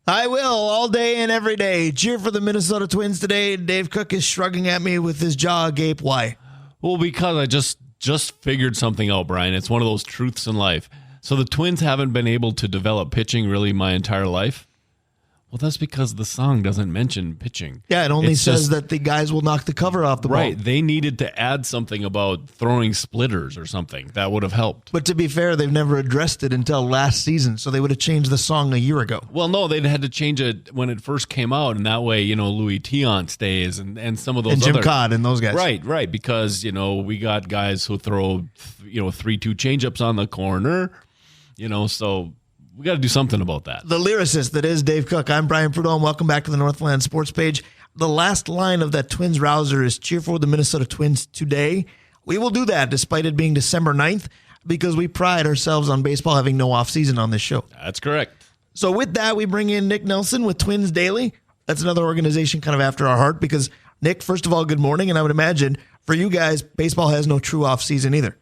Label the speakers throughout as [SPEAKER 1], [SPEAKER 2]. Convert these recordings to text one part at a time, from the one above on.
[SPEAKER 1] I will, all day and every day. Cheer for the Minnesota Twins today. Dave Cook is shrugging at me with his jaw agape. Why?
[SPEAKER 2] Well, because I just figured something out, Brian. It's one of those truths in life. So the Twins haven't been able to develop pitching really my entire life. Well, that's because the song doesn't mention pitching.
[SPEAKER 1] Yeah, it only says that the guys will knock the cover off the ball.
[SPEAKER 2] Right. They needed to add something about throwing splitters or something. That would have helped.
[SPEAKER 1] But to be fair, they've never addressed it until last season, so they would have changed the song a year ago.
[SPEAKER 2] Well, no, they'd had to change it when it first came out, and that way, Louis Tion stays and some of those
[SPEAKER 1] and Jim Codd and those guys.
[SPEAKER 2] Right, because, we got guys who throw, 3-2 changeups on the corner, so we got to do something about that.
[SPEAKER 1] The lyricist that is Dave Cook. I'm Brian Prudhomme. Welcome back to the Northland Sports Page. The last line of that Twins rouser is cheer for the Minnesota Twins today. We will do that despite it being December 9th because we pride ourselves on baseball having no offseason on this show.
[SPEAKER 2] That's correct.
[SPEAKER 1] So with that, we bring in Nick Nelson with Twins Daily. That's another organization kind of after our heart because, Nick, first of all, good morning. And I would imagine for you guys, baseball has no true offseason either.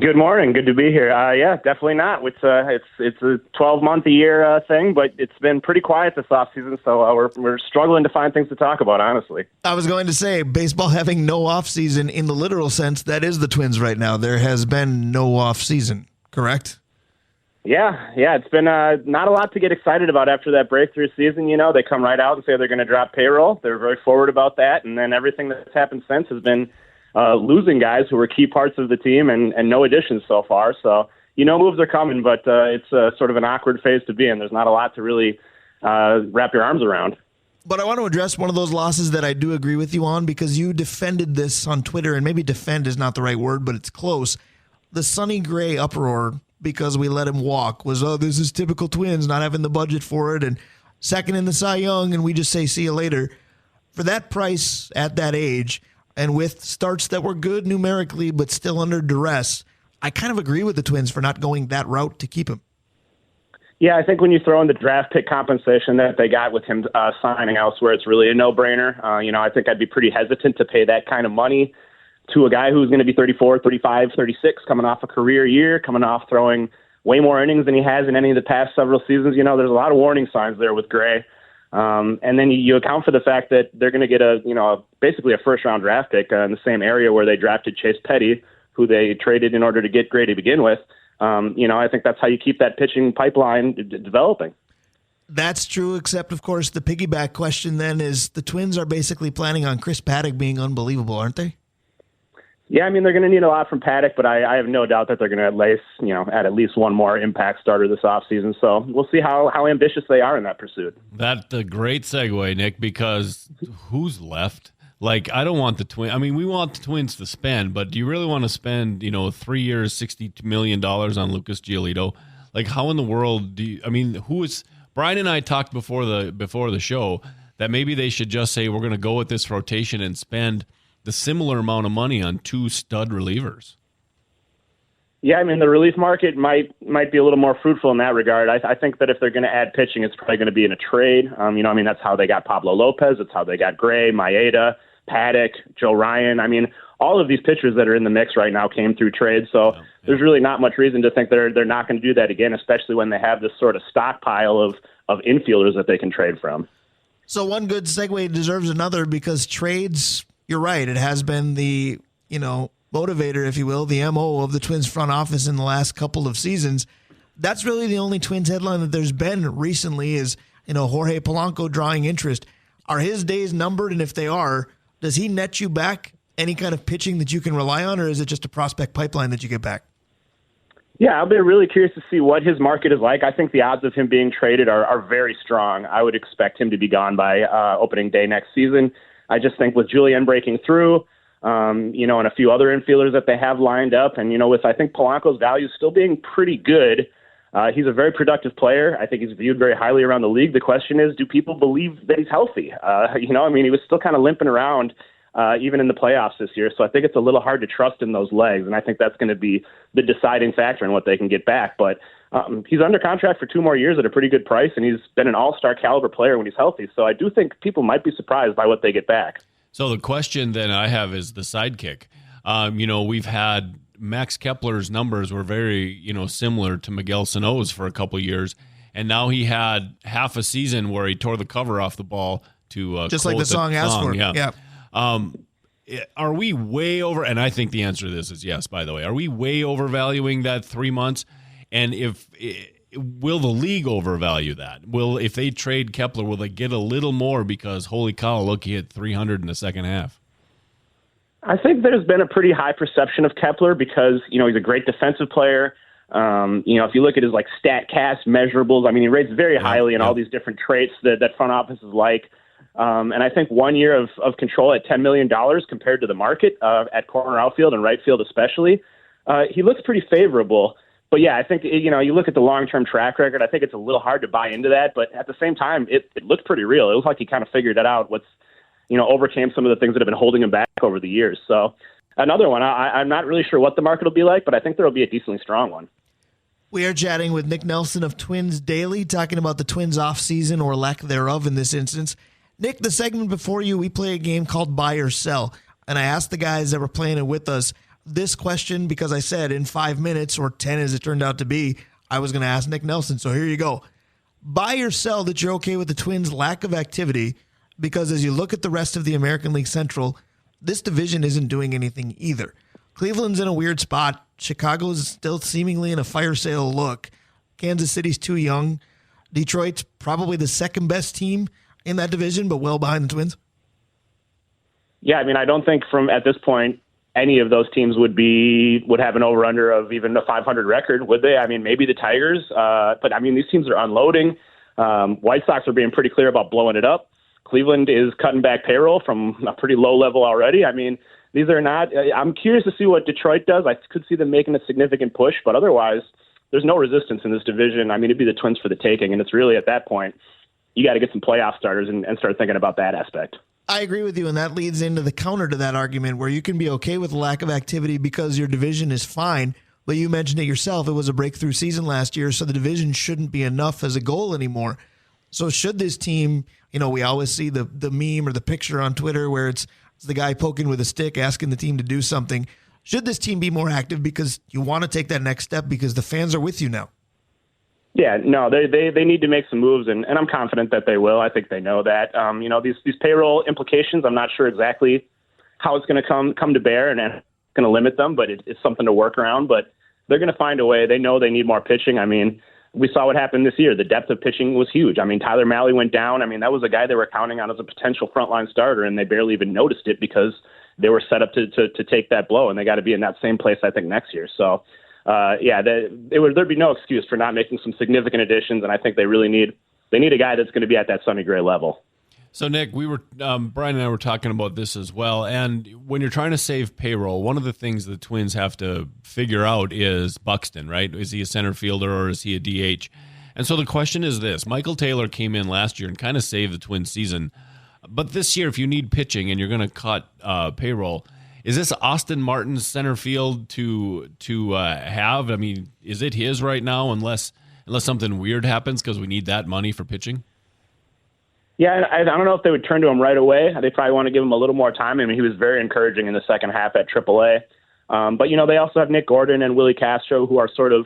[SPEAKER 3] Good morning. Good to be here. Yeah, definitely not. It's a 12-month-a-year thing, but it's been pretty quiet this offseason, so we're struggling to find things to talk about, honestly.
[SPEAKER 1] I was going to say, baseball having no offseason in the literal sense, that is the Twins right now. There has been no offseason, correct?
[SPEAKER 3] Yeah, it's been not a lot to get excited about after that breakthrough season. They come right out and say they're going to drop payroll. They're very forward about that, and then everything that's happened since has been losing guys who were key parts of the team and no additions so far. So, moves are coming, but it's sort of an awkward phase to be in. There's not a lot to really wrap your arms around.
[SPEAKER 1] But I want to address one of those losses that I do agree with you on because you defended this on Twitter, and maybe defend is not the right word, but it's close. The Sonny Gray uproar because we let him walk was, this is typical Twins not having the budget for it, and second in the Cy Young, and we just say see you later. For that price at that age, and with starts that were good numerically but still under duress, I kind of agree with the Twins for not going that route to keep him.
[SPEAKER 3] Yeah, I think when you throw in the draft pick compensation that they got with him signing elsewhere, it's really a no-brainer. I think I'd be pretty hesitant to pay that kind of money to a guy who's going to be 34, 35, 36, coming off a career year, coming off throwing way more innings than he has in any of the past several seasons. There's a lot of warning signs there with Gray. And then you account for the fact that they're going to get basically a first-round draft pick in the same area where they drafted Chase Petty, who they traded in order to get Gray to begin with. I think that's how you keep that pitching pipeline developing.
[SPEAKER 1] That's true, except, of course, the piggyback question then is the Twins are basically planning on Chris Paddock being unbelievable, aren't they?
[SPEAKER 3] Yeah, they're going to need a lot from Paddock, but I have no doubt that they're going to add at least one more impact starter this offseason. So we'll see how ambitious they are in that pursuit.
[SPEAKER 2] That's a great segue, Nick, because who's left? I don't want the Twins. We want the Twins to spend, but do you really want to spend, 3 years, $60 million on Lucas Giolito? How in the world do you, who is, Brian and I talked before the show that maybe they should just say, we're going to go with this rotation and spend the similar amount of money on two stud relievers.
[SPEAKER 3] Yeah, the relief market might be a little more fruitful in that regard. I think that if they're going to add pitching, it's probably going to be in a trade. That's how they got Pablo Lopez. It's how they got Gray, Maeda, Paddock, Joe Ryan. All of these pitchers that are in the mix right now came through trade. So there's really not much reason to think they're not going to do that again, especially when they have this sort of stockpile of infielders that they can trade from.
[SPEAKER 1] So one good segue deserves another because trades, you're right, it has been the, motivator, if you will, the MO of the Twins front office in the last couple of seasons. That's really the only Twins headline that there's been recently is, Jorge Polanco drawing interest. Are his days numbered? And if they are, does he net you back any kind of pitching that you can rely on, or is it just a prospect pipeline that you get back?
[SPEAKER 3] Yeah, I'll be really curious to see what his market is like. I think the odds of him being traded are very strong. I would expect him to be gone by opening day next season. I just think with Julian breaking through, and a few other infielders that they have lined up, and, with, I think, Polanco's value still being pretty good, he's a very productive player. I think he's viewed very highly around the league. The question is, do people believe that he's healthy? He was still kind of limping around even in the playoffs this year, so I think it's a little hard to trust in those legs, and I think that's going to be the deciding factor in what they can get back. But he's under contract for 2 more years at a pretty good price, and he's been an all-star caliber player when he's healthy, so I do think people might be surprised by what they get back.
[SPEAKER 2] So the question then I have is the sidekick. We've had Max Kepler's numbers were very, similar to Miguel Sano's for a couple of years. and now he had half a season where he tore the cover off the ball to
[SPEAKER 1] just like the song asked for.
[SPEAKER 2] Yeah. Are we way over? And I think the answer to this is yes, by the way. Are we way overvaluing that 3 months? And will the league overvalue that? If they trade Kepler, will they get a little more because, holy cow, look, he hit 300 in the second half?
[SPEAKER 3] I think there's been a pretty high perception of Kepler because, he's a great defensive player. If you look at his StatCast measurables, he rates very highly in all these different traits that front offices like. And I think 1 year of control at $10 million compared to the market at corner outfield and right field especially, he looks pretty favorable. But yeah, I think, you look at the long-term track record, I think it's a little hard to buy into that. But at the same time, it looked pretty real. It looks like he kind of figured it out, overcame some of the things that have been holding him back over the years. So another one, I'm not really sure what the market will be like, but I think there will be a decently strong one.
[SPEAKER 1] We are chatting with Nick Nelson of Twins Daily, talking about the Twins offseason or lack thereof in this instance. Nick, the segment before you, we play a game called Buy or Sell. And I asked the guys that were playing it with us this question because I said in 5 minutes, or 10 as it turned out to be, I was going to ask Nick Nelson. So here you go. Buy or sell that you're okay with the Twins' lack of activity, because as you look at the rest of the American League Central, this division isn't doing anything either. Cleveland's in a weird spot. Chicago's still seemingly in a fire sale look. Kansas City's too young. Detroit's probably the second best team in that division, but well behind the Twins.
[SPEAKER 3] Yeah, I don't think at this point any of those teams would have an over-under of even a 500 record, would they? Maybe the Tigers, but these teams are unloading. White Sox are being pretty clear about blowing it up. Cleveland is cutting back payroll from a pretty low level already. These are not. I'm curious to see what Detroit does. I could see them making a significant push, but otherwise, there's no resistance in this division. It'd be the Twins for the taking, and it's really at that point you got to get some playoff starters and start thinking about that aspect.
[SPEAKER 1] I agree with you, and that leads into the counter to that argument where you can be okay with the lack of activity because your division is fine, but you mentioned it yourself. It was a breakthrough season last year, so the division shouldn't be enough as a goal anymore. So should this team, we always see the meme or the picture on Twitter where it's the guy poking with a stick asking the team to do something. Should this team be more active because you want to take that next step because the fans are with you now?
[SPEAKER 3] Yeah, no, they need to make some moves, and I'm confident that they will. I think they know that. These payroll implications, I'm not sure exactly how it's going to come to bear, and it's going to limit them, but it's something to work around. But they're going to find a way. They know they need more pitching. We saw what happened this year. The depth of pitching was huge. Tyler Mahle went down. That was a guy they were counting on as a potential frontline starter, and they barely even noticed it because they were set up to take that blow, and they got to be in that same place, I think, next year. So, there'd be no excuse for not making some significant additions, and I think they really need a guy that's going to be at that Sonny Gray level.
[SPEAKER 2] So, Nick, we were Brian and I were talking about this as well. And when you're trying to save payroll, one of the things the Twins have to figure out is Buxton, right? Is he a center fielder or is he a DH? And so the question is this. Michael Taylor came in last year and kind of saved the Twins season. But this year, if you need pitching and you're going to cut payroll, is this Austin Martin's center field to have? Is it his right now unless something weird happens because we need that money for pitching?
[SPEAKER 3] Yeah, I don't know if they would turn to him right away. They probably want to give him a little more time. He was very encouraging in the second half at AAA. But, they also have Nick Gordon and Willie Castro, who are sort of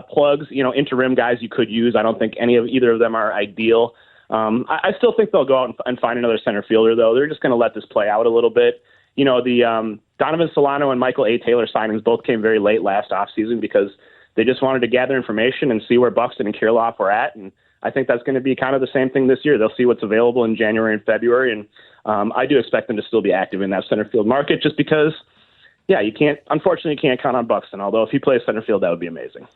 [SPEAKER 3] plugs, interim guys you could use. I don't think either of them are ideal. I still think they'll go out and find another center fielder, though. They're just going to let this play out a little bit. The Donovan Solano and Michael A. Taylor signings both came very late last offseason because they just wanted to gather information and see where Buxton and Kirilloff were at. And I think that's going to be kind of the same thing this year. They'll see what's available in January and February. And I do expect them to still be active in that center field market just because, unfortunately, you can't count on Buxton. Although if he plays center field, that would be amazing.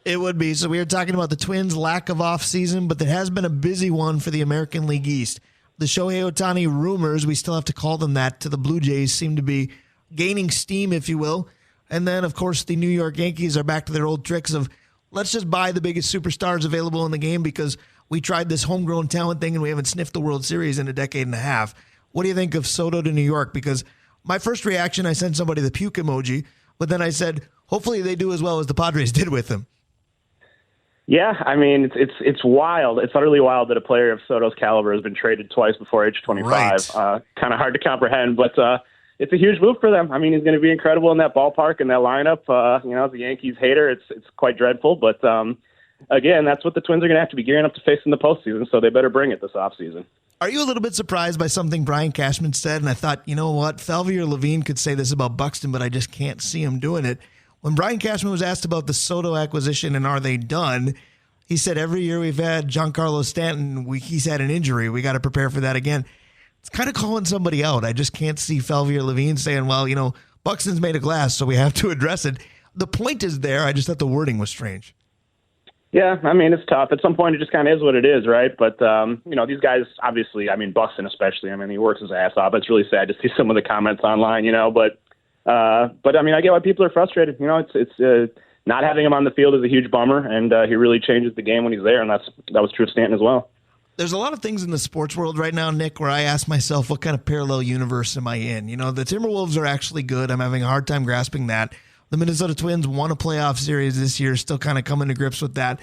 [SPEAKER 1] It would be. So we are talking about the Twins' lack of offseason, but there has been a busy one for the American League East. The Shohei Ohtani rumors, we still have to call them that, to the Blue Jays seem to be gaining steam, if you will. And then, of course, the New York Yankees are back to their old tricks of let's just buy the biggest superstars available in the game because we tried this homegrown talent thing and we haven't sniffed the World Series in a decade and a half. What do you think of Soto to New York? Because my first reaction, I sent somebody the puke emoji, but then I said, hopefully they do as well as the Padres did with him.
[SPEAKER 3] Yeah, it's wild. It's utterly wild that a player of Soto's caliber has been traded twice before age 25. Right. Kind of hard to comprehend, but it's a huge move for them. He's going to be incredible in that ballpark and that lineup. As a Yankees hater, it's quite dreadful, but again, that's what the Twins are going to have to be gearing up to face in the postseason, so they better bring it this offseason.
[SPEAKER 1] Are you a little bit surprised by something Brian Cashman said? And I thought, you know what, Falvey or Levine could say this about Buxton, but I just can't see him doing it. When Brian Cashman was asked about the Soto acquisition and are they done, he said every year we've had Giancarlo Stanton, he's had an injury. We got to prepare for that again. It's kind of calling somebody out. I just can't see Falvey or Levine saying, well, Buxton's made of glass, so we have to address it. The point is there. I just thought the wording was strange.
[SPEAKER 3] Yeah, I mean, it's tough. At some point, it just kind of is what it is, right? But, these guys, obviously, I mean, Buxton especially, I mean, he works his ass off. It's really sad to see some of the comments online, but I mean, I get why people are frustrated. It's not having him on the field is a huge bummer, and he really changes the game when he's there, and that was true of Stanton as well.
[SPEAKER 1] There's a lot of things in the sports world right now, Nick, where I ask myself, what kind of parallel universe am I in? The Timberwolves are actually good. I'm having a hard time grasping that. The Minnesota Twins won a playoff series this year, still kind of coming to grips with that.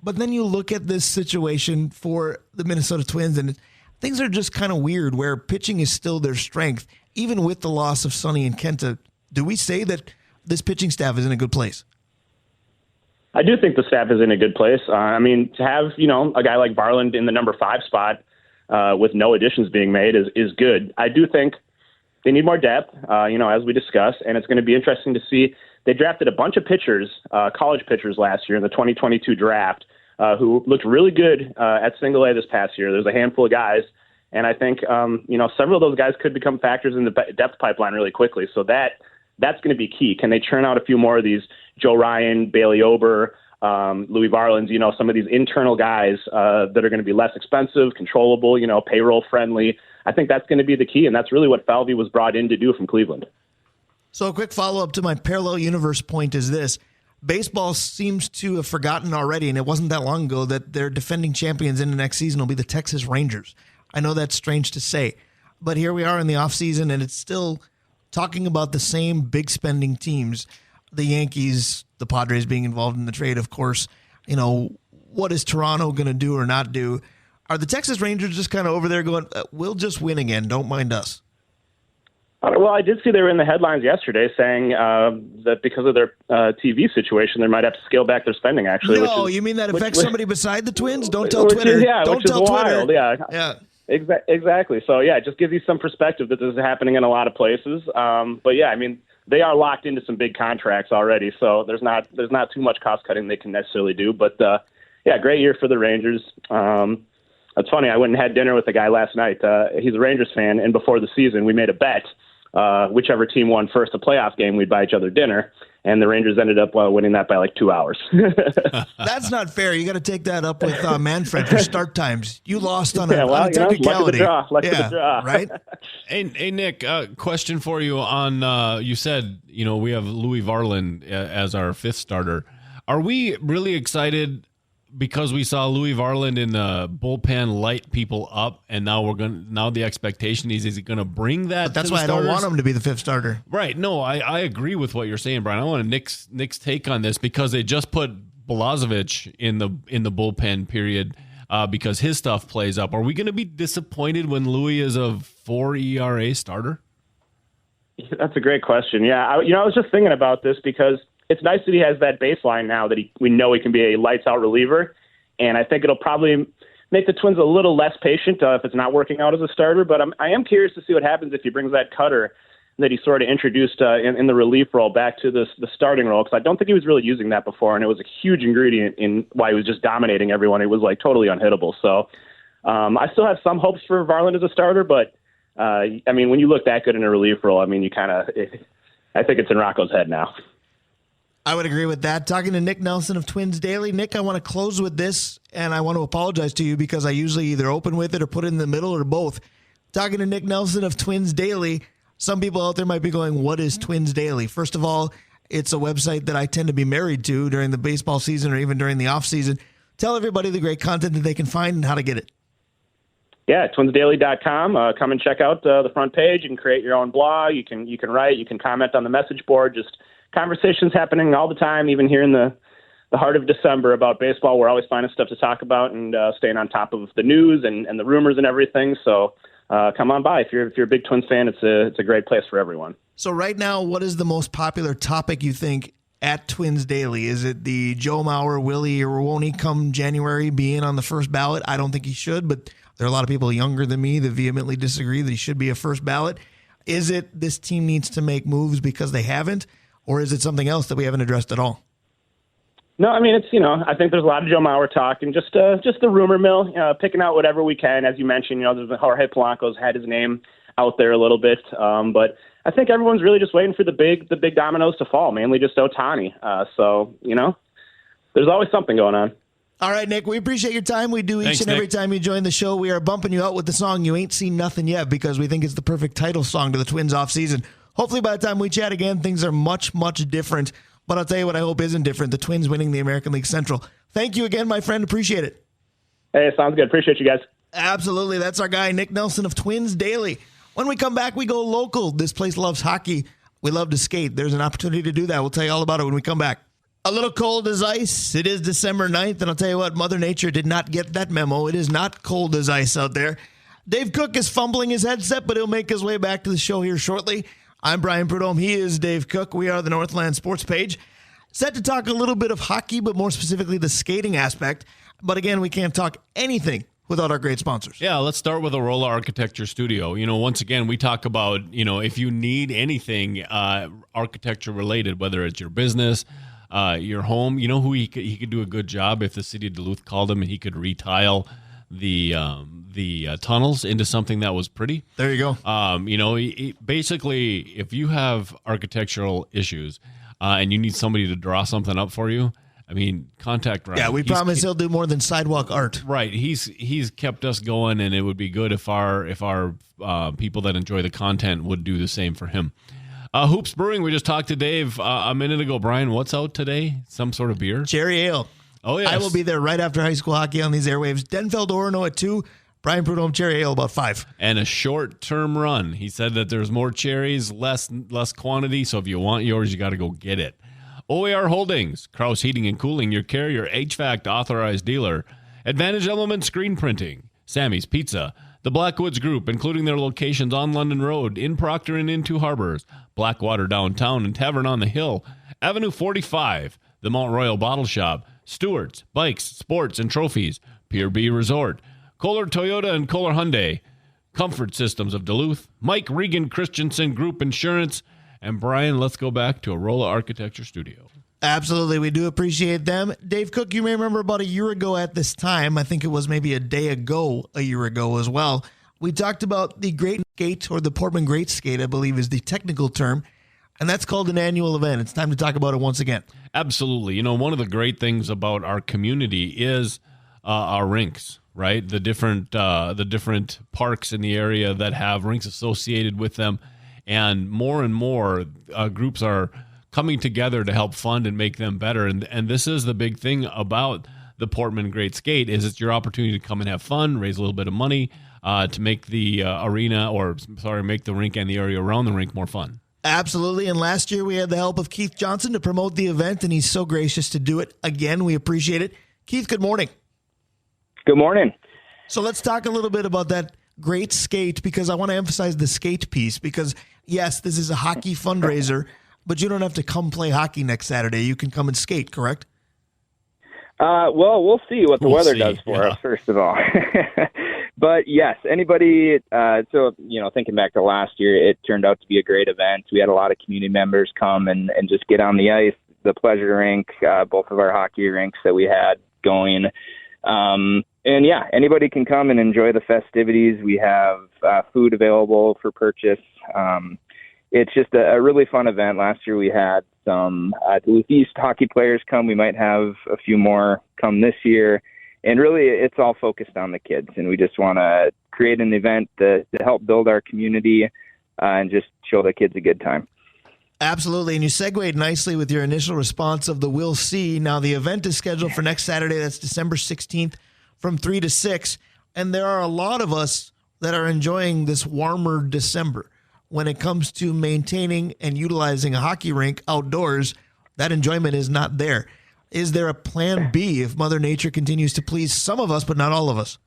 [SPEAKER 1] But then you look at this situation for the Minnesota Twins, and things are just kind of weird, where pitching is still their strength, even with the loss of Sonny and Kenta. Do we say that this pitching staff is in a good place?
[SPEAKER 3] I do think the staff is in a good place. To have, a guy like Varland in the number 5 spot with no additions being made is good. I do think they need more depth, as we discussed, and it's going to be interesting to see. They drafted a bunch of pitchers, college pitchers last year in the 2022 draft who looked really good at single A this past year. There's a handful of guys, and I think, several of those guys could become factors in the depth pipeline really quickly. So that's going to be key. Can they churn out a few more of these Joe Ryan, Bailey Ober, Louis Varland, some of these internal guys that are going to be less expensive, controllable, payroll friendly. I think that's going to be the key, and that's really what Falvey was brought in to do from Cleveland.
[SPEAKER 1] So a quick follow-up to my parallel universe point is this. Baseball seems to have forgotten already, and it wasn't that long ago, that their defending champions in the next season will be the Texas Rangers. I know that's strange to say, but here we are in the offseason, and it's still talking about the same big spending teams. The Yankees, the Padres being involved in the trade, of course. What is Toronto going to do or not do? Are the Texas Rangers just kind of over there going, we'll just win again, don't mind us?
[SPEAKER 3] Well, I did see they were in the headlines yesterday saying that because of their TV situation, they might have to scale back their spending, actually.
[SPEAKER 1] No, you mean that affects somebody beside the Twins? Don't tell Twitter. Don't tell Twitter.
[SPEAKER 3] Wild. Yeah. Exactly. So, it just gives you some perspective that this is happening in a lot of places. But, they are locked into some big contracts already, so there's not too much cost cutting they can necessarily do. But, great year for the Rangers. It's funny, I went and had dinner with a guy last night. He's a Rangers fan, and before the season, we made a bet. Whichever team won first a playoff game, we'd buy each other dinner, and the Rangers ended up winning that by like 2 hours.
[SPEAKER 1] That's not fair. You got to take that up with Manfred for start times. You lost on a technicality.
[SPEAKER 3] Luck of the draw.
[SPEAKER 1] Right?
[SPEAKER 2] Hey, Nick, question for you on, you said, we have Louis Varland as our 5th starter. Are we really excited because we saw Louis Varland in the bullpen light people up, and now the expectation is he going to bring that?
[SPEAKER 1] But that's why I don't want him to be the 5th starter.
[SPEAKER 2] Right. No, I agree with what you're saying, Brian. I want Nick's take on this because they just put Balazovic in the bullpen period because his stuff plays up. Are we going to be disappointed when Louis is a 4 ERA starter?
[SPEAKER 3] That's a great question. Yeah, I was just thinking about this because it's nice that he has that baseline now that we know he can be a lights-out reliever, and I think it'll probably make the Twins a little less patient if it's not working out as a starter, but I am curious to see what happens if he brings that cutter that he sort of introduced in the relief role back to the starting role, because I don't think he was really using that before, and it was a huge ingredient in why he was just dominating everyone. It was like totally unhittable. So I still have some hopes for Varland as a starter, but when you look that good in a relief role, I think it's in Rocco's head now.
[SPEAKER 1] I would agree with that. Talking to Nick Nelson of Twins Daily. Nick, I want to close with this, and I want to apologize to you because I usually either open with it or put it in the middle or both. Talking to Nick Nelson of Twins Daily, some people out there might be going, what is Twins Daily? First of all, it's a website that I tend to be married to during the baseball season or even during the offseason. Tell everybody the great content that they can find and how to get it.
[SPEAKER 3] Yeah, twinsdaily.com. Come and check out the front page. You can create your own blog. You can write. You can comment on the message board. Just conversations happening all the time, even here in the heart of December about baseball. We're always finding stuff to talk about and staying on top of the news and the rumors and everything. So come on by. If you're a big Twins fan, it's a great place for everyone.
[SPEAKER 1] So right now, what is the most popular topic you think at Twins Daily? Is it the Joe Mauer, Willie, or won't he come January be in on the first ballot? I don't think he should, but there are a lot of people younger than me that vehemently disagree that he should be a first ballot. Is it this team needs to make moves because they haven't, or is it something else that we haven't addressed at all?
[SPEAKER 3] No, I mean, it's, I think there's a lot of Joe Mauer talk and just the rumor mill, picking out whatever we can. As you mentioned, there's Jorge Polanco's had his name out there a little bit. But I think everyone's really just waiting for the big dominoes to fall, mainly just Ohtani. So, there's always something going on.
[SPEAKER 1] All right, Nick, we appreciate your time. We do each and every time you join the show. We are bumping you out with the song You Ain't Seen Nothing Yet because we think it's the perfect title song to the Twins offseason. Hopefully by the time we chat again, things are much, much different. But I'll tell you what I hope isn't different. The Twins winning the American League Central. Thank you again, my friend. Appreciate it.
[SPEAKER 3] Hey, sounds good. Appreciate you guys.
[SPEAKER 1] Absolutely. That's our guy, Nick Nelson of Twins Daily. When we come back, we go local. This place loves hockey. We love to skate. There's an opportunity to do that. We'll tell you all about it when we come back. A little cold as ice. It is December 9th, and I'll tell you what, Mother Nature did not get that memo. It is not cold as ice out there. Dave Cook is fumbling his headset, but he'll make his way back to the show here shortly. I'm Brian Prudhomme. He is Dave Cook. We are the Northland Sports Page. Set to talk a little bit of hockey, but more specifically the skating aspect. But again, we can't talk anything without our great sponsors.
[SPEAKER 2] Yeah, let's start with Arola Architecture Studio. Once again, we talk about, if you need anything architecture related, whether it's your business, your home, who he could do a good job if the city of Duluth called him and he could retile the tunnels into something that was pretty.
[SPEAKER 1] There you go.
[SPEAKER 2] Basically, if you have architectural issues and you need somebody to draw something up for you, contact Ryan.
[SPEAKER 1] Yeah, we promise he'll do more than sidewalk art.
[SPEAKER 2] Right. He's kept us going, and it would be good if our people that enjoy the content would do the same for him. Hoops Brewing, we just talked to Dave a minute ago. Brian, what's out today? Some sort of beer?
[SPEAKER 1] Cherry Ale.
[SPEAKER 2] Oh, yeah.
[SPEAKER 1] I will be there right after high school hockey on these airwaves. Denfeld Orono at 2. Brian Prudhomme, Cherry Ale, about 5.
[SPEAKER 2] And a short-term run. He said that there's more cherries, less quantity, so if you want yours, you got to go get it. OAR Holdings, Kraus Heating and Cooling, your Carrier HVAC authorized dealer. Advantage Element Screen Printing, Sammy's Pizza, the Blackwoods Group, including their locations on London Road, in Proctor and in Two Harbors, Blackwater Downtown and Tavern on the Hill, Avenue 45, the Mount Royal Bottle Shop, Stewart's, Bikes, Sports, and Trophies, Pier B Resort, Kohler Toyota and Kohler Hyundai, Comfort Systems of Duluth, Mike Regan Christensen Group Insurance, and Brian, let's go back to Arola Architecture Studio.
[SPEAKER 1] Absolutely. We do appreciate them. Dave Cook, you may remember about a year ago at this time, I think it was maybe a year ago as well, we talked about the Great Skate, or the Portman Great Skate, I believe is the technical term, and that's called an annual event. It's time to talk about it once again.
[SPEAKER 2] Absolutely. One of the great things about our community is our rinks, right? The different parks in the area that have rinks associated with them, and more groups are coming together to help fund and make them better. And this is the big thing about the Portman Great Skate, is it's your opportunity to come and have fun, raise a little bit of money to make the make the rink and the area around the rink more fun.
[SPEAKER 1] Absolutely. And last year we had the help of Keith Johnson to promote the event, and he's so gracious to do it again. We appreciate it. Keith, good morning.
[SPEAKER 3] Good morning.
[SPEAKER 1] So let's talk a little bit about that Great Skate, because I want to emphasize the skate piece, because yes, this is a hockey fundraiser, but you don't have to come play hockey next Saturday. You can come and skate, correct?
[SPEAKER 4] Well, we'll see what the weather does for us, first of all. But yes, anybody, thinking back to last year, it turned out to be a great event. We had a lot of community members come and just get on the ice, the pleasure rink, both of our hockey rinks that we had going. Anybody can come and enjoy the festivities. We have food available for purchase. It's just a really fun event. Last year we had some Duluth East hockey players come. We might have a few more come this year. And really, it's all focused on the kids. And we just want to create an event to help build our community and just show the kids a good time.
[SPEAKER 1] Absolutely. And you segued nicely with your initial response of the "we'll see." Now, the event is scheduled for next Saturday. That's December 16th from 3 to 6. And there are a lot of us that are enjoying this warmer December. When it comes to maintaining and utilizing a hockey rink outdoors, that enjoyment is not there. Is there a plan B if Mother Nature continues to please some of us, but not all of us?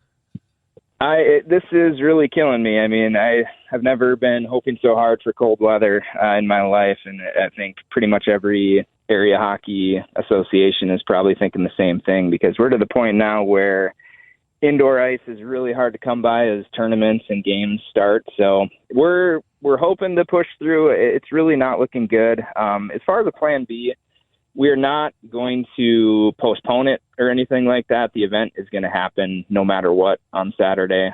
[SPEAKER 4] This is really killing me. I mean, I have never been hoping so hard for cold weather in my life, and I think pretty much every area hockey association is probably thinking the same thing, because we're to the point now where indoor ice is really hard to come by as tournaments and games start. So we're hoping to push through. It's really not looking good. As far as the plan B, we're not going to postpone it or anything like that. The event is going to happen no matter what on Saturday.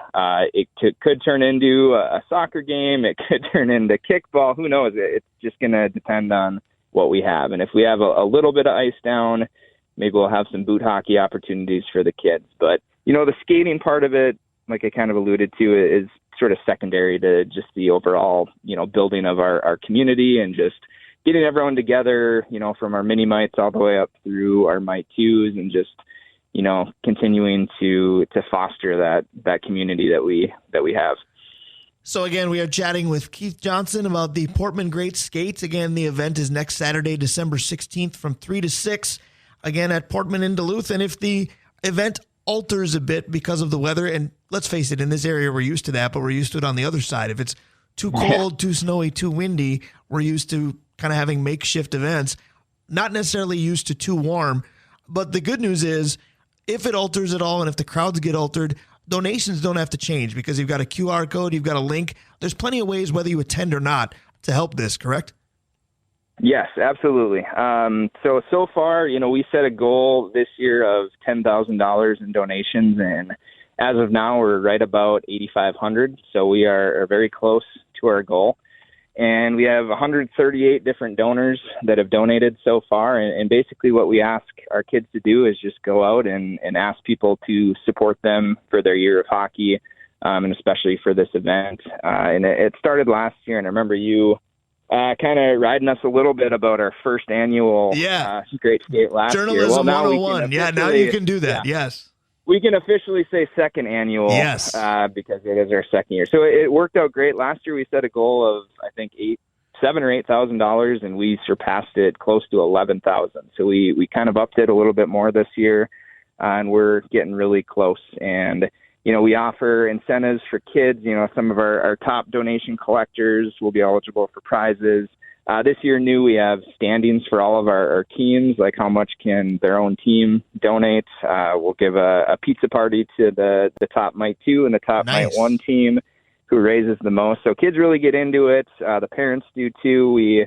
[SPEAKER 4] It could turn into a soccer game. It could turn into kickball. Who knows? It's just going to depend on what we have. And if we have a little bit of ice down, maybe we'll have some boot hockey opportunities for the kids. But, the skating part of it, like I kind of alluded to, is sort of secondary to just the overall, building of our community and just getting everyone together, from our mini mites all the way up through our mite twos, and just, continuing to foster that community that we have.
[SPEAKER 1] So again, we are chatting with Keith Johnson about the Portman Great Skate. Again, the event is next Saturday, December 16th from 3 to 6, again at Portman in Duluth. And if the event alters a bit because of the weather, and let's face it, in this area we're used to that, but we're used to it on the other side. If it's too cold, too snowy, too windy, we're used to kind of having makeshift events, not necessarily used to too warm. But the good news is, if it alters at all and if the crowds get altered, donations don't have to change, because you've got a QR code, you've got a link. There's plenty of ways, whether you attend or not, to help this, correct?
[SPEAKER 4] Yes, absolutely. So far, we set a goal this year of $10,000 in donations, and as of now, we're right about 8,500. So we are very close to our goal. And we have 138 different donors that have donated so far. And basically what we ask our kids to do is just go out and ask people to support them for their year of hockey, and especially for this event. And it started last year, and I remember you kind of riding us a little bit about our first annual Great Skate last
[SPEAKER 1] Journalism
[SPEAKER 4] year. Well,
[SPEAKER 1] 101. Now you can do that, yes.
[SPEAKER 4] We can officially say second annual,
[SPEAKER 1] yes,
[SPEAKER 4] because it is our second year. So it worked out great. Last year we set a goal of, I think, $7,000 or $8,000, and we surpassed it close to 11,000. So we kind of upped it a little bit more this year, and we're getting really close. And we offer incentives for kids. Some of our top donation collectors will be eligible for prizes. This year new, we have standings for all of our teams, like how much can their own team donate. We'll give a pizza party to the top Mite 2 and the top Mite 1 team who raises the most. So kids really get into it. The parents do too.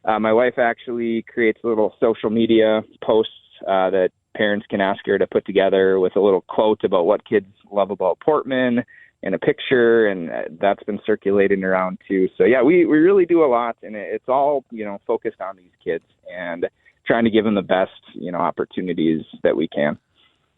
[SPEAKER 4] My wife actually creates little social media posts that parents can ask her to put together with a little quote about what kids love about Portman and a picture, and that's been circulating around too. So yeah, we really do a lot, and it's all, focused on these kids and trying to give them the best, opportunities that we can.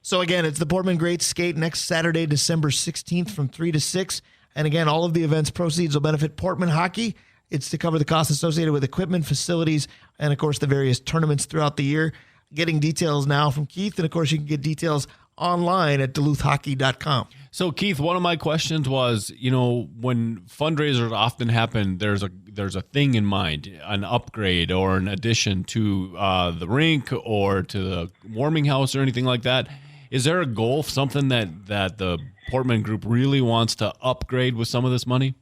[SPEAKER 1] So again, it's the Portman Great Skate next Saturday, December 16th from 3 to 6. And again, all of the event's proceeds will benefit Portman Hockey. It's to cover the costs associated with equipment, facilities, and of course the various tournaments throughout the year. Getting details now from Keith, and of course you can get details online at DuluthHockey.com.
[SPEAKER 2] So Keith, one of my questions was, when fundraisers often happen, there's a thing in mind, an upgrade or an addition to the rink or to the warming house or anything like that. Is there a goal, something that the Portman Group really wants to upgrade with some of this money?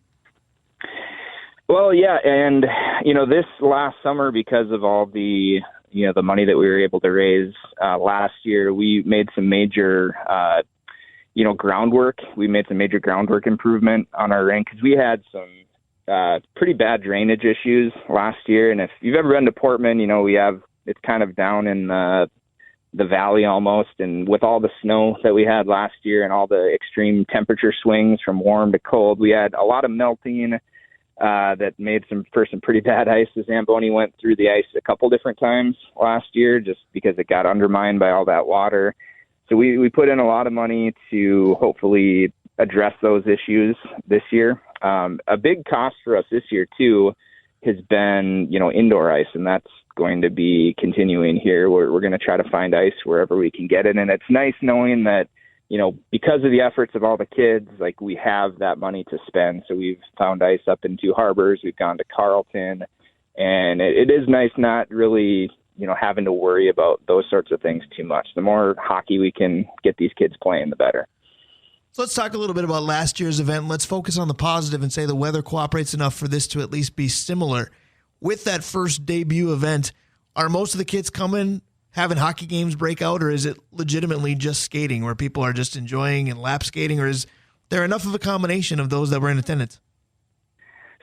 [SPEAKER 4] Well, yeah, and this last summer, because of all the the money that we were able to raise last year, we made some major groundwork. We made some major groundwork improvement on our rink, because we had some pretty bad drainage issues last year. And if you've ever been to Portman, it's kind of down in the valley almost. And with all the snow that we had last year and all the extreme temperature swings from warm to cold, we had a lot of melting that made for some pretty bad ice. The Zamboni went through the ice a couple different times last year just because it got undermined by all that water. So we put in a lot of money to hopefully address those issues this year. A big cost for us this year too has been, indoor ice, and that's going to be continuing here. We're going to try to find ice wherever we can get it. And it's nice knowing that, because of the efforts of all the kids, like, we have that money to spend. So we've found ice up in Two Harbors. We've gone to Carlton, and it is nice not really, having to worry about those sorts of things too much. The more hockey we can get these kids playing, the better.
[SPEAKER 1] So let's talk a little bit about last year's event. Let's focus on the positive and say the weather cooperates enough for this to at least be similar. With that first debut event, Are most of the kids coming having hockey games break out, or is it legitimately just skating where people are just enjoying and lap skating, or is there enough of a combination of those that were in attendance?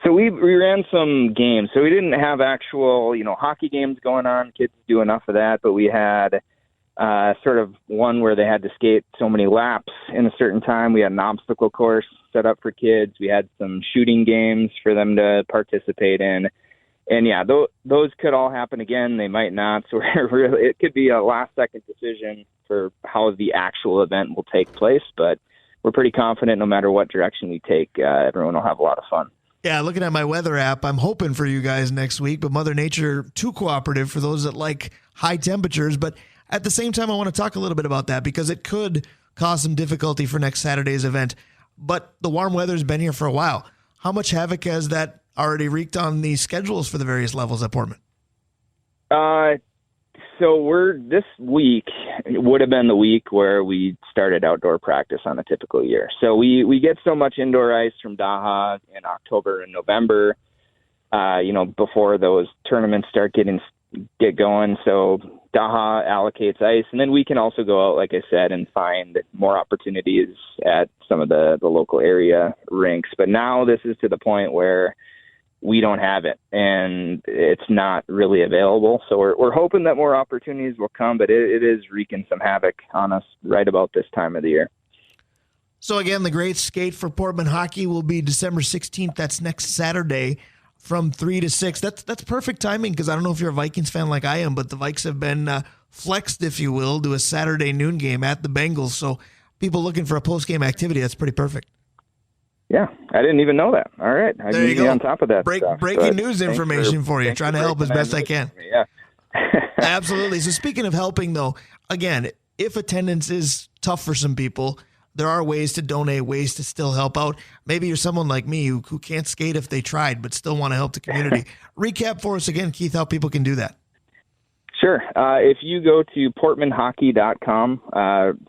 [SPEAKER 4] So we ran some games. So we didn't have actual, hockey games going on. Kids do enough of that, but we had sort of one where they had to skate so many laps in a certain time. We had an obstacle course set up for kids. We had some shooting games for them to participate in. And yeah, those could all happen again. They might not. So it could be a last-second decision for how the actual event will take place. But we're pretty confident no matter what direction we take, everyone will have a lot of fun.
[SPEAKER 1] Yeah, looking at my weather app, I'm hoping for you guys next week, but Mother Nature too cooperative for those that like high temperatures. But at the same time, I want to talk a little bit about that because it could cause some difficulty for next Saturday's event. But the warm weather's been here for a while. How much havoc has that already wreaked on the schedules for the various levels at Portman?
[SPEAKER 4] So this week would have been the week where we started outdoor practice on a typical year. So we get so much indoor ice from Daha in October and November, before those tournaments get going. So Daha allocates ice, and then we can also go out, like I said, and find more opportunities at some of the local area rinks. But now this is to the point where we don't have it, and it's not really available. So we're hoping that more opportunities will come, but it is wreaking some havoc on us right about this time of the year.
[SPEAKER 1] So again, the Great Skate for Portman Hockey will be December 16th. That's next Saturday from 3 to 6. That's perfect timing because I don't know if you're a Vikings fan like I am, but the Vikes have been flexed, if you will, to a Saturday noon game at the Bengals. So people looking for a post-game activity, that's pretty perfect.
[SPEAKER 4] Yeah, I didn't even know that. All right. I
[SPEAKER 1] there you
[SPEAKER 4] go.
[SPEAKER 1] go.
[SPEAKER 4] On top of that
[SPEAKER 1] breaking news information for you. Trying to help as best I can.
[SPEAKER 4] Yeah.
[SPEAKER 1] Absolutely. So speaking of helping, though, again, if attendance is tough for some people, there are ways to donate, ways to still help out. Maybe you're someone like me who can't skate if they tried, but still want to help the community. Recap for us again, Keith, how people can do that.
[SPEAKER 4] Sure. If you go to portmanhockey.com,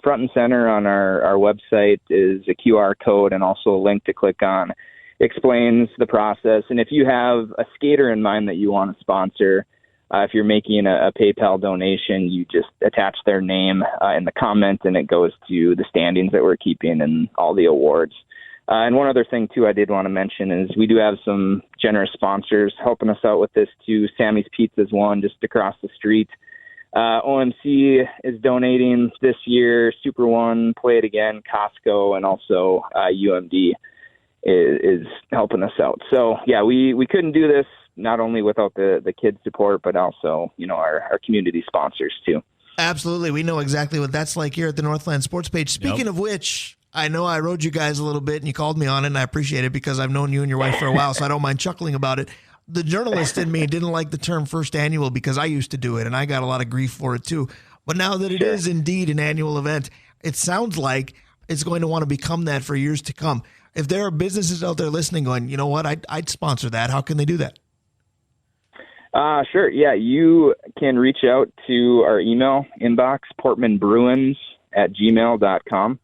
[SPEAKER 4] front and center on our website is a QR code and also a link to click on. Explains the process. And if you have a skater in mind that you want to sponsor, if you're making a PayPal donation, you just attach their name in the comment, and it goes to the standings that we're keeping and all the awards. And one other thing, too, I did want to mention is we do have some generous sponsors helping us out with this, too. Sammy's Pizza is one just across the street. OMC is donating this year. Super One, Play It Again, Costco, and also UMD is helping us out. So, yeah, we couldn't do this not only without the kids' support, but also, our community sponsors, too.
[SPEAKER 1] Absolutely. We know exactly what that's like here at the Northland Sports Page. Speaking of which, I know I rode you guys a little bit and you called me on it, and I appreciate it because I've known you and your wife for a while, so I don't mind chuckling about it. The journalist in me didn't like the term first annual because I used to do it, and I got a lot of grief for it too. But now that it is indeed an annual event, it sounds like it's going to want to become that for years to come. If there are businesses out there listening going, you know what, I'd sponsor that, how can they do that?
[SPEAKER 4] Sure. Yeah, you can reach out to our email inbox, portmanbruins@gmail.com.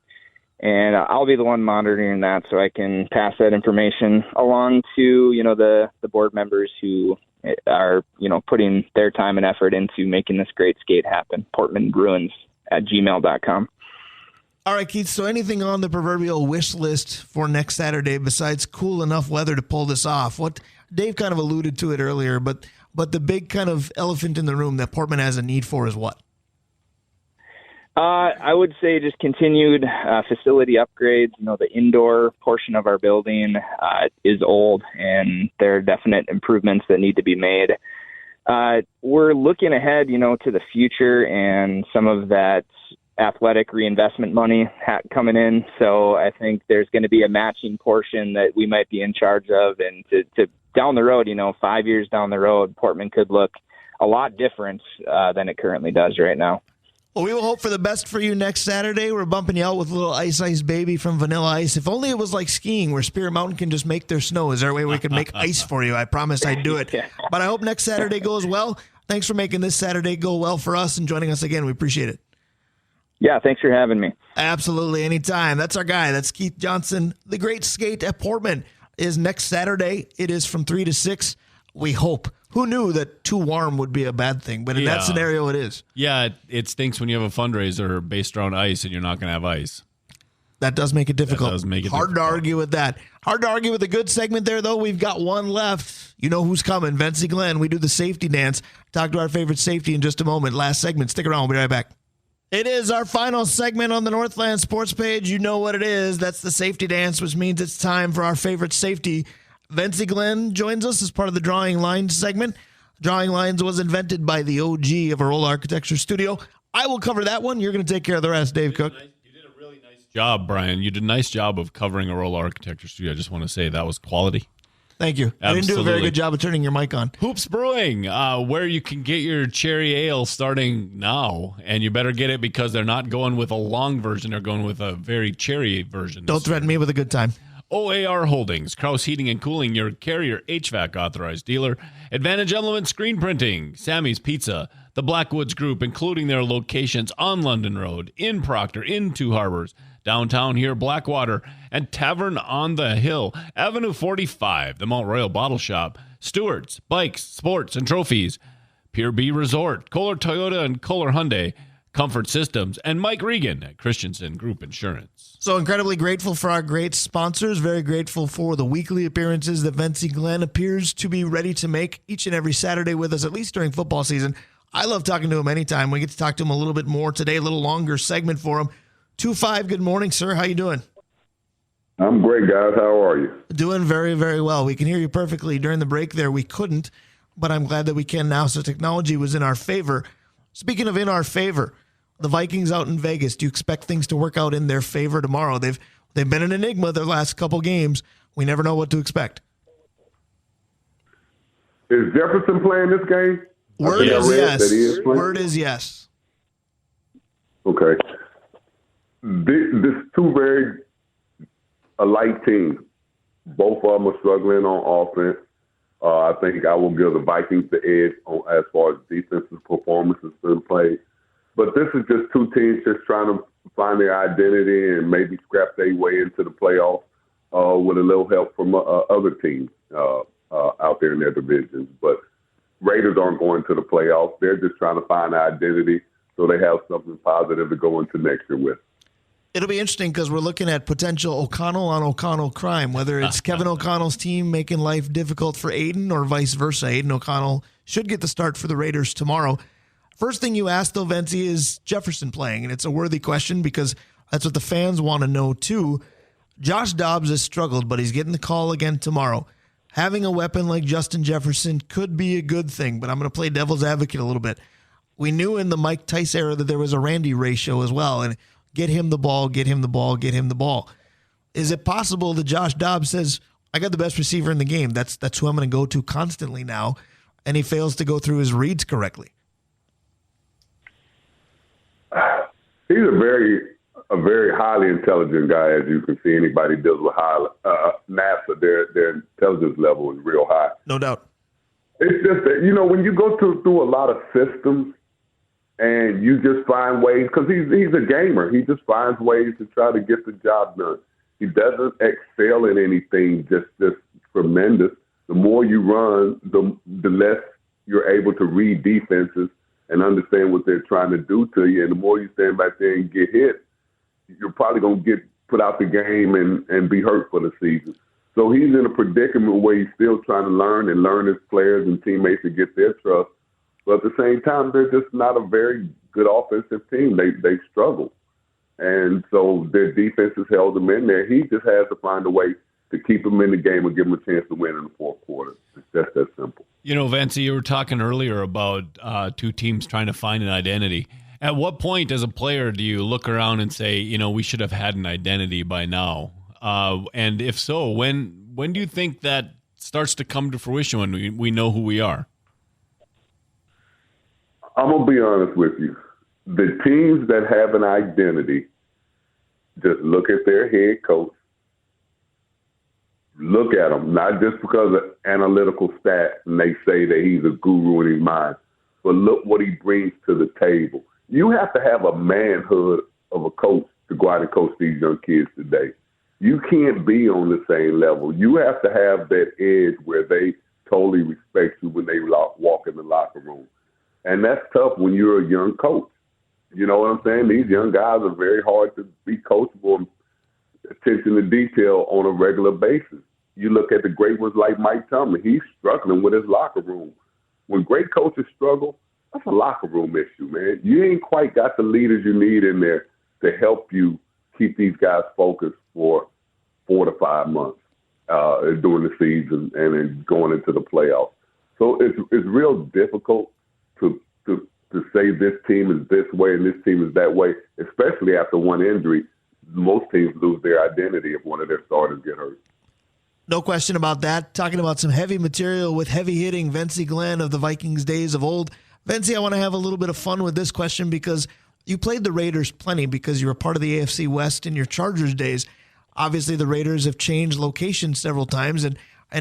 [SPEAKER 4] And I'll be the one monitoring that so I can pass that information along to, the board members who are, putting their time and effort into making this great skate happen. portmanbruins@gmail.com.
[SPEAKER 1] All right, Keith, so anything on the proverbial wish list for next Saturday besides cool enough weather to pull this off? What Dave kind of alluded to it earlier, but the big kind of elephant in the room that Portman has a need for is what?
[SPEAKER 4] I would say just continued facility upgrades. The indoor portion of our building is old, and there are definite improvements that need to be made. We're looking ahead, to the future and some of that athletic reinvestment money coming in. So I think there's going to be a matching portion that we might be in charge of. And to down the road, 5 years down the road, Portman could look a lot different than it currently does right now.
[SPEAKER 1] Well, we will hope for the best for you next Saturday. We're bumping you out with a little Ice Ice Baby from Vanilla Ice. If only it was like skiing where Spirit Mountain can just make their snow. Is there a way we could make ice for you? I promise I'd do it.
[SPEAKER 4] Yeah.
[SPEAKER 1] But I hope next Saturday goes well. Thanks for making this Saturday go well for us and joining us again. We appreciate it.
[SPEAKER 4] Yeah, thanks for having me.
[SPEAKER 1] Absolutely, anytime. That's our guy. That's Keith Johnson. The Great Skate at Portman is next Saturday. It is from 3 to 6. We hope. Who knew that too warm would be a bad thing, but in that scenario, it is.
[SPEAKER 2] Yeah, it stinks when you have a fundraiser based around ice and you're not going to have ice.
[SPEAKER 1] That does make it difficult.
[SPEAKER 2] That does make it
[SPEAKER 1] hard
[SPEAKER 2] difficult.
[SPEAKER 1] to argue with that. Hard to argue with a good segment there, though. We've got one left. You know who's coming. Vencie Glenn. We do the safety dance. Talk to our favorite safety in just a moment. Last segment. Stick around. We'll be right back. It is our final segment on the Northland Sports page. You know what it is. That's the safety dance, which means it's time for our favorite safety. Vencie Glenn joins us as part of the Drawing Lines segment. Drawing Lines was invented by the OG of our old architecture studio. I will cover that one. You're going to take care of the rest, Dave Cook.
[SPEAKER 2] Job, Brian. You did a nice job of covering a Roll Architecture studio. I just want to say that was quality.
[SPEAKER 1] Thank you.
[SPEAKER 2] Absolutely.
[SPEAKER 1] I didn't do a very good job of turning your mic on.
[SPEAKER 2] Hoops Brewing, where you can get your cherry ale starting now, and you better get it because they're not going with a long version. They're going with a very cherry version.
[SPEAKER 1] Don't threaten me with a good time.
[SPEAKER 2] OAR Holdings, Kraus Heating and Cooling, your Carrier HVAC authorized dealer. Advantage Element Screen Printing, Sammy's Pizza, the Blackwoods Group, including their locations on London Road, in Proctor, in Two Harbors, downtown here, Blackwater, and Tavern on the Hill, Avenue 45, the Mount Royal Bottle Shop, Stewart's, Bikes, Sports, and Trophies, Pier B Resort, Kohler Toyota and Kohler Hyundai, Comfort Systems, and Mike Regan at Christensen Group Insurance.
[SPEAKER 1] So incredibly grateful for our great sponsors, very grateful for the weekly appearances that Vencie Glenn appears to be ready to make each and every Saturday with us, at least during football season. I love talking to him anytime. We get to talk to him a little bit more today, a little longer segment for him. 2-5, good morning, sir. How you doing?
[SPEAKER 5] I'm great, guys. How are you?
[SPEAKER 1] Doing very, very well. We can hear you perfectly. During the break there, we couldn't, but I'm glad that we can now. So technology was in our favor. Speaking of in our favor, the Vikings out in Vegas, do you expect things to work out in their favor tomorrow? They've been an enigma their last couple games. We never know what to expect.
[SPEAKER 5] Is Jefferson playing this game?
[SPEAKER 1] Word is yes. Word is yes.
[SPEAKER 5] Okay. This two very alike teams. Both of them are struggling on offense. I think I will give the Vikings the edge as far as defensive performances been played. But this is just two teams just trying to find their identity and maybe scrap their way into the playoffs with a little help from other teams out there in their divisions. But Raiders aren't going to the playoffs. They're just trying to find their identity so they have something positive to go into next year with.
[SPEAKER 1] It'll be interesting because we're looking at potential O'Connell on O'Connell crime, whether it's Kevin O'Connell's team making life difficult for Aiden or vice versa. Aiden O'Connell should get the start for the Raiders tomorrow. First thing you asked, though, Vencie, is Jefferson playing? And it's a worthy question because that's what the fans want to know, too. Josh Dobbs has struggled, but he's getting the call again tomorrow. Having a weapon like Justin Jefferson could be a good thing, but I'm going to play devil's advocate a little bit. We knew in the Mike Tice era that there was a Randy ratio as well, and get him the ball, get him the ball, get him the ball. Is it possible that Josh Dobbs says, I got the best receiver in the game, that's who I'm going to go to constantly now, and he fails to go through his reads correctly?
[SPEAKER 5] He's a very highly intelligent guy, as you can see. Anybody deals with NASA, their intelligence level is real high.
[SPEAKER 1] No doubt.
[SPEAKER 5] It's just that, when you go through a lot of systems and you just find ways, because he's a gamer. He just finds ways to try to get the job done. He doesn't excel in anything just tremendous. The more you run, the less you're able to read defenses and understand what they're trying to do to you. And the more you stand back there and get hit, you're probably going to get put out the game and be hurt for the season. So he's in a predicament where he's still trying to learn his players and teammates to get their trust. But at the same time, they're just not a very good offensive team. They struggle. And so their defense has held them in there. He just has to find a way to keep them in the game and give them a chance to win in the fourth quarter. It's just that simple.
[SPEAKER 2] Vencie, you were talking earlier about two teams trying to find an identity. At what point as a player do you look around and say, we should have had an identity by now? And if so, when do you think that starts to come to fruition when we know who we are?
[SPEAKER 5] I'm going to be honest with you. The teams that have an identity just look at their head coach, look at him, not just because of analytical stats and they say that he's a guru in his mind, but look what he brings to the table. You have to have a manhood of a coach to go out and coach these young kids today. You can't be on the same level. You have to have that edge where they totally respect you when they walk in the locker room. And that's tough when you're a young coach. You know what I'm saying? These young guys are very hard to be coachable and attention to detail on a regular basis. You look at the great ones like Mike Tomlin. He's struggling with his locker room. When great coaches struggle, that's a locker room issue, man. You ain't quite got the leaders you need in there to help you keep these guys focused for 4 to 5 months during the season and then going into the playoffs. So it's real difficult to say this team is this way and this team is that way, especially after one injury. Most teams lose their identity if one of their starters get hurt.
[SPEAKER 1] No question about that. Talking about some heavy material with heavy hitting Vencie Glenn of the Vikings days of old. Vencie, I want to have a little bit of fun with this question because you played the Raiders plenty because you were part of the AFC West in your Chargers days. Obviously, the Raiders have changed location several times, and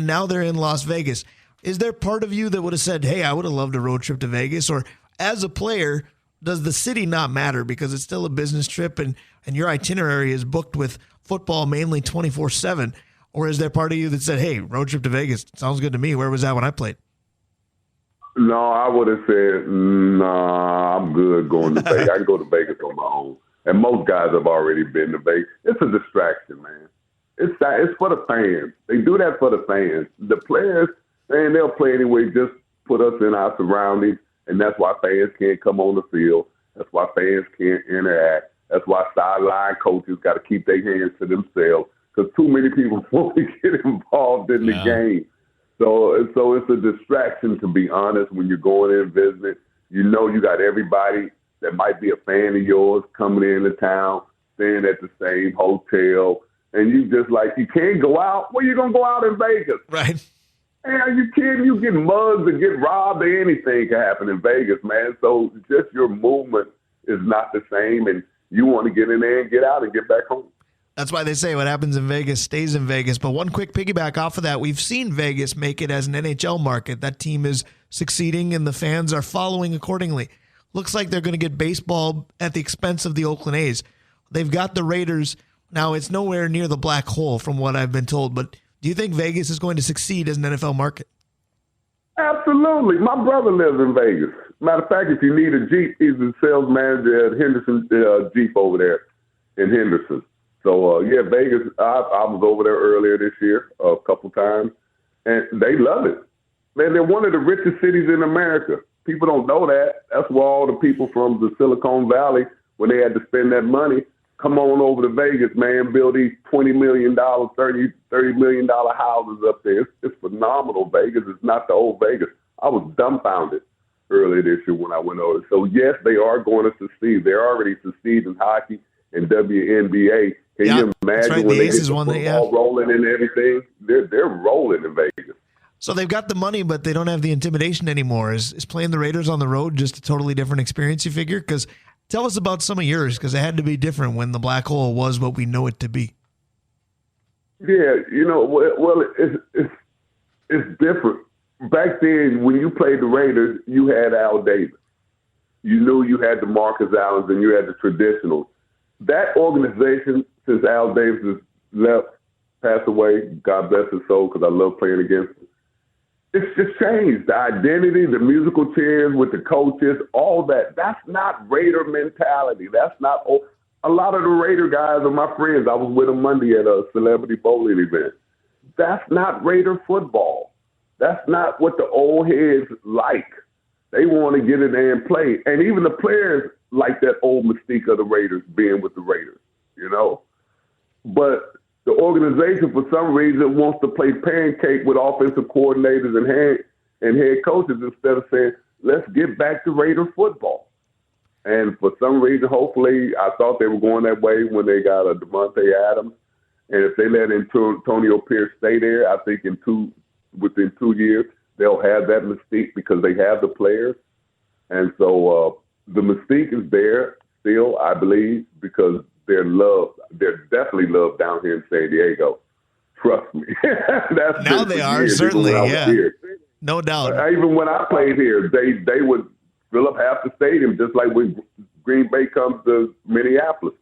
[SPEAKER 1] now they're in Las Vegas. Is there part of you that would have said, hey, I would have loved a road trip to Vegas? Or as a player, does the city not matter because it's still a business trip and your itinerary is booked with football mainly 24/7? Or is there part of you that said, hey, road trip to Vegas, sounds good to me. Where was that when I played?
[SPEAKER 5] No, I would have said, nah, I'm good going to Vegas. I can go to Vegas on my own. And most guys have already been to Vegas. It's a distraction, man. It's for the fans. They do that for the fans. The players, man, they'll play anyway, just put us in our surroundings, and that's why fans can't come on the field. That's why fans can't interact. That's why sideline coaches got to keep their hands to themselves because too many people want to get involved in the game. So it's a distraction, to be honest, when you're going in visiting. You know you got everybody that might be a fan of yours coming into town, staying at the same hotel, and you just like, you can't go out. Where you going to go out in Vegas?
[SPEAKER 1] Right.
[SPEAKER 5] And you can't, you get mugged or get robbed or anything can happen in Vegas, man. So just your movement is not the same, and you want to get in there and get out and get back home.
[SPEAKER 1] That's why they say what happens in Vegas stays in Vegas. But one quick piggyback off of that, we've seen Vegas make it as an NHL market. That team is succeeding and the fans are following accordingly. Looks like they're going to get baseball at the expense of the Oakland A's. They've got the Raiders. Now, it's nowhere near the black hole from what I've been told, but do you think Vegas is going to succeed as an NFL market?
[SPEAKER 5] Absolutely. My brother lives in Vegas. Matter of fact, if you need a Jeep, he's the sales manager at Henderson Jeep over there in Henderson. So, Vegas, I was over there earlier this year a couple times, and they love it. Man, they're one of the richest cities in America. People don't know that. That's where all the people from the Silicon Valley, when they had to spend that money, come on over to Vegas, man, build these $20 million, $30 million houses up there. It's phenomenal, Vegas. It's not the old Vegas. I was dumbfounded earlier this year when I went over. So, yes, they are going to succeed. They're already succeeding in hockey and WNBA. Can you imagine
[SPEAKER 1] right.
[SPEAKER 5] when
[SPEAKER 1] the
[SPEAKER 5] they
[SPEAKER 1] Aces
[SPEAKER 5] get the football rolling and everything? They're rolling in Vegas.
[SPEAKER 1] So they've got the money, but they don't have the intimidation anymore. Is playing the Raiders on the road just a totally different experience, you figure? Because tell us about some of yours, because it had to be different when the black hole was what we know it to be.
[SPEAKER 5] Yeah, well, it's different. Back then, when you played the Raiders, you had Al Davis. You knew you had the Marcus Allens and you had the traditionals. That organization, since Al Davis has passed away, God bless his soul, because I love playing against him, it's just changed. The identity, the musical chairs with the coaches, all that. That's not Raider mentality. That's not – a lot of the Raider guys are my friends. I was with them Monday at a celebrity bowling event. That's not Raider football. That's not what the old heads like. They want to get in there and play. And even the players like that old mystique of the Raiders being with the Raiders, But the organization, for some reason, wants to play pancake with offensive coordinators and head coaches instead of saying, let's get back to Raider football. And for some reason, hopefully, I thought they were going that way when they got a Devontae Adams. And if they let Antonio Pierce stay there, I think within 2 years, they'll have that mystique because they have the players. And so the mystique is there still, I believe, because they're definitely loved down here in San Diego. Trust me. That's
[SPEAKER 1] now they are, certainly, yeah. No doubt.
[SPEAKER 5] Even when I played here, they would fill up half the stadium, just like when Green Bay comes to Minneapolis.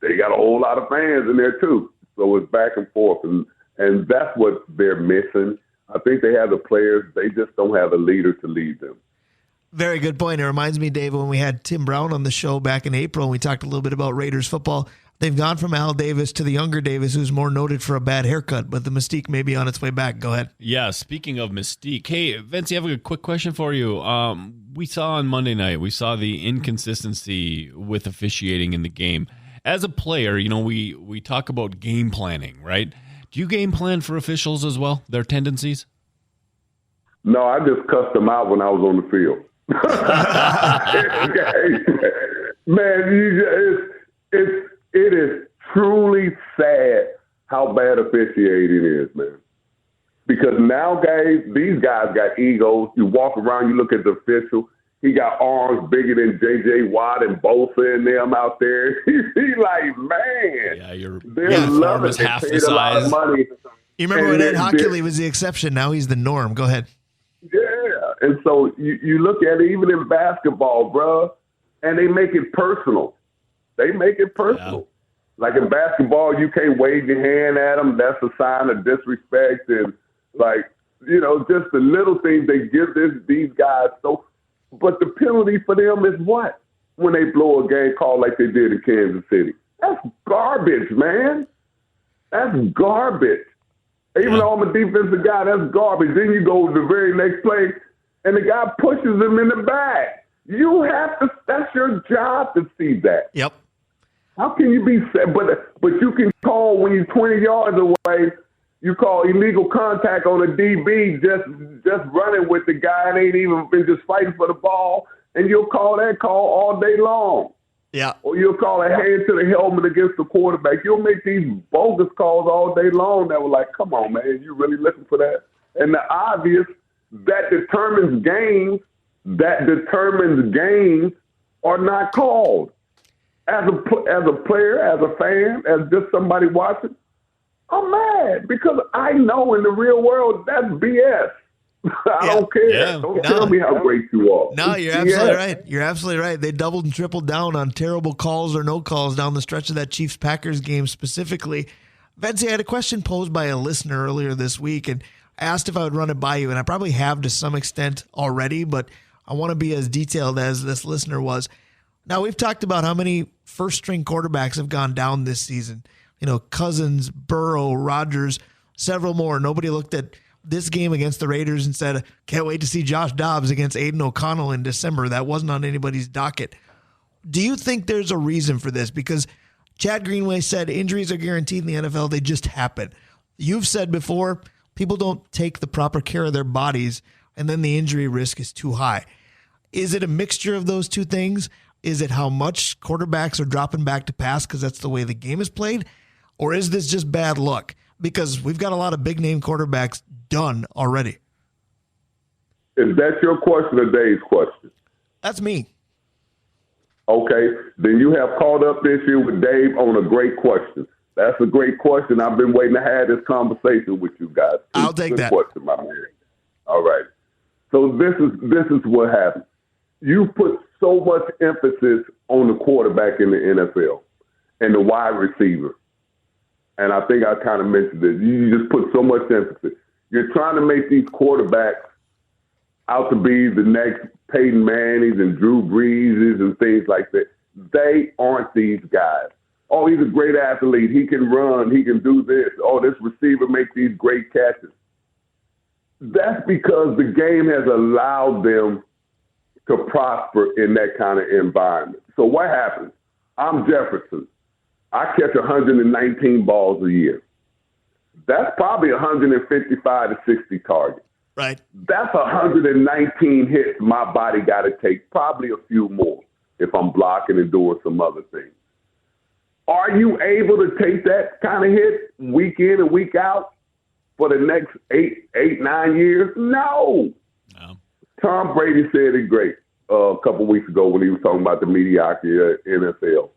[SPEAKER 5] They got a whole lot of fans in there, too. So it's back and forth, and that's what they're missing. I think they have the players. They just don't have a leader to lead them.
[SPEAKER 1] Very good point. It reminds me, Dave, when we had Tim Brown on the show back in April, and we talked a little bit about Raiders football. They've gone from Al Davis to the younger Davis, who's more noted for a bad haircut, but the mystique may be on its way back. Go ahead.
[SPEAKER 2] Yeah, speaking of mystique, hey, Vince, I have a quick question for you. We saw on Monday night, we saw the inconsistency with officiating in the game. As a player, you know, we talk about game planning, right? Do you game plan for officials as well, their tendencies?
[SPEAKER 5] No, I just cussed them out when I was on the field. Man, it is truly sad how bad officiating is, man. Because now, guys, these guys got egos. You walk around, you look at the official. He got arms bigger than J.J. Watt and Bosa and them out there. He like, man.
[SPEAKER 2] Yeah, your
[SPEAKER 5] form
[SPEAKER 2] is half the size.
[SPEAKER 1] You remember when Ed Hockley was the exception? Now he's the norm. Go ahead.
[SPEAKER 5] Yeah, and so you look at it even in basketball, bro, and they make it personal. They make it personal. Yeah. Like in basketball, you can't wave your hand at them. That's a sign of disrespect. And, like, you know, just the little things they give these guys. So, but the penalty for them is what? When they blow a game call like they did in Kansas City. That's garbage, man. That's garbage. Even though I'm a defensive guy, that's garbage. Then you go to the very next play, and the guy pushes him in the back. You have to. That's your job to see that.
[SPEAKER 1] Yep.
[SPEAKER 5] How can you be? But you can call when you're 20 yards away. You call illegal contact on a DB just running with the guy and ain't even been just fighting for the ball, and you'll call that call all day long.
[SPEAKER 1] Yeah.
[SPEAKER 5] Or you'll call a hand to the helmet against the quarterback. You'll make these bogus calls all day long that were like, come on, man, you really looking for that? And the obvious, that determines games are not called. As a player, as a fan, as just somebody watching, I'm mad because I know in the real world that's BS. I don't care.
[SPEAKER 2] Yeah.
[SPEAKER 5] Don't tell me how great you are.
[SPEAKER 1] No, you're absolutely right. You're absolutely right. They doubled and tripled down on terrible calls or no calls down the stretch of that Chiefs-Packers game specifically. Vencie, I had a question posed by a listener earlier this week and asked if I would run it by you, and I probably have to some extent already, but I want to be as detailed as this listener was. Now, we've talked about how many first-string quarterbacks have gone down this season. You know, Cousins, Burrow, Rodgers, several more. Nobody looked at this game against the Raiders and said, can't wait to see Josh Dobbs against Aiden O'Connell in December. That wasn't on anybody's docket. Do you think there's a reason for this? Because Chad Greenway said injuries are guaranteed in the NFL. They just happen. You've said before, people don't take the proper care of their bodies, and then the injury risk is too high. Is it a mixture of those two things? Is it how much quarterbacks are dropping back to pass because that's the way the game is played? Or is this just bad luck? Because we've got a lot of big-name quarterbacks done already.
[SPEAKER 5] Is that your question or Dave's question?
[SPEAKER 1] That's me.
[SPEAKER 5] Okay, then you have caught up this year with Dave on a great question. That's a great question. I've been waiting to have this conversation with you guys.
[SPEAKER 1] I'll take
[SPEAKER 5] Good
[SPEAKER 1] that.
[SPEAKER 5] Question, my man. All right. So this is what happened. You put so much emphasis on the quarterback in the NFL and the wide receiver. And I think I kind of mentioned this. You just put so much emphasis. You're trying to make these quarterbacks out to be the next Peyton Mannings and Drew Breeses and things like that. They aren't these guys. Oh, he's a great athlete. He can run. He can do this. Oh, this receiver makes these great catches. That's because the game has allowed them to prosper in that kind of environment. So what happens? I'm Jefferson. I catch 119 balls a year. That's probably 155 to 60 targets.
[SPEAKER 1] Right.
[SPEAKER 5] That's 119 hits my body got to take, probably a few more if I'm blocking and doing some other things. Are you able to take that kind of hit week in and week out for the next 9 years? No. Tom Brady said it great a couple weeks ago when he was talking about the mediocrity of NFL.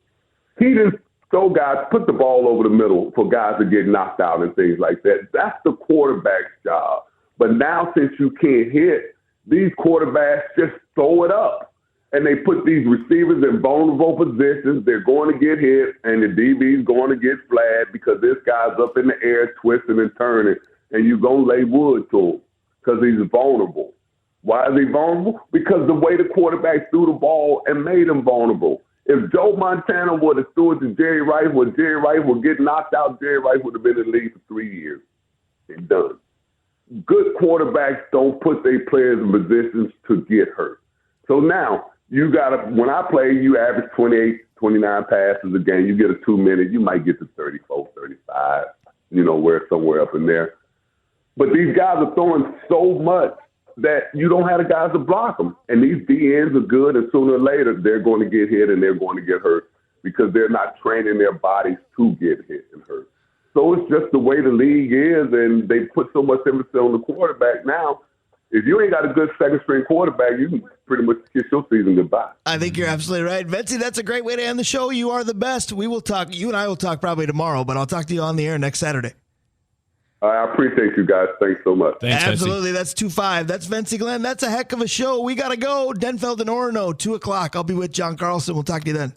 [SPEAKER 5] He didn't throw guys, put the ball over the middle for guys to get knocked out and things like that. That's the quarterback's job. But now since you can't hit, these quarterbacks just throw it up. And they put these receivers in vulnerable positions. They're going to get hit, and the DB's going to get flagged because this guy's up in the air twisting and turning. and you're going to lay wood to him because he's vulnerable. Why is he vulnerable? Because the way the quarterback threw the ball and made him vulnerable. If Joe Montana would have threw it to Jerry Rice, when Jerry Rice would get knocked out, Jerry Rice would have been in the league for 3 years and done. Good quarterbacks don't put their players in positions to get hurt. So now, you got to, when I play, you average 28, 29 passes a game. You get a 2 minute, you might get to 34, 35, where somewhere up in there. But these guys are throwing so much that you don't have the guys to block them. And these DNs are good, and sooner or later, they're going to get hit and they're going to get hurt because they're not training their bodies to get hit and hurt. So it's just the way the league is, and they put so much emphasis on the quarterback now. If you ain't got a good second-string quarterback, you can pretty much kiss your season goodbye.
[SPEAKER 1] I think you're absolutely right. Vencie, that's a great way to end the show. You are the best. We will talk. You and I will talk probably tomorrow, but I'll talk to you on the air next Saturday.
[SPEAKER 5] I appreciate you guys. Thanks so much.
[SPEAKER 2] Thanks,
[SPEAKER 1] absolutely. That's 2-5. That's Vencie Glenn. That's a heck of a show. We got to go. Denfeld and Orono, 2 o'clock. I'll be with John Carlson. We'll talk to you then.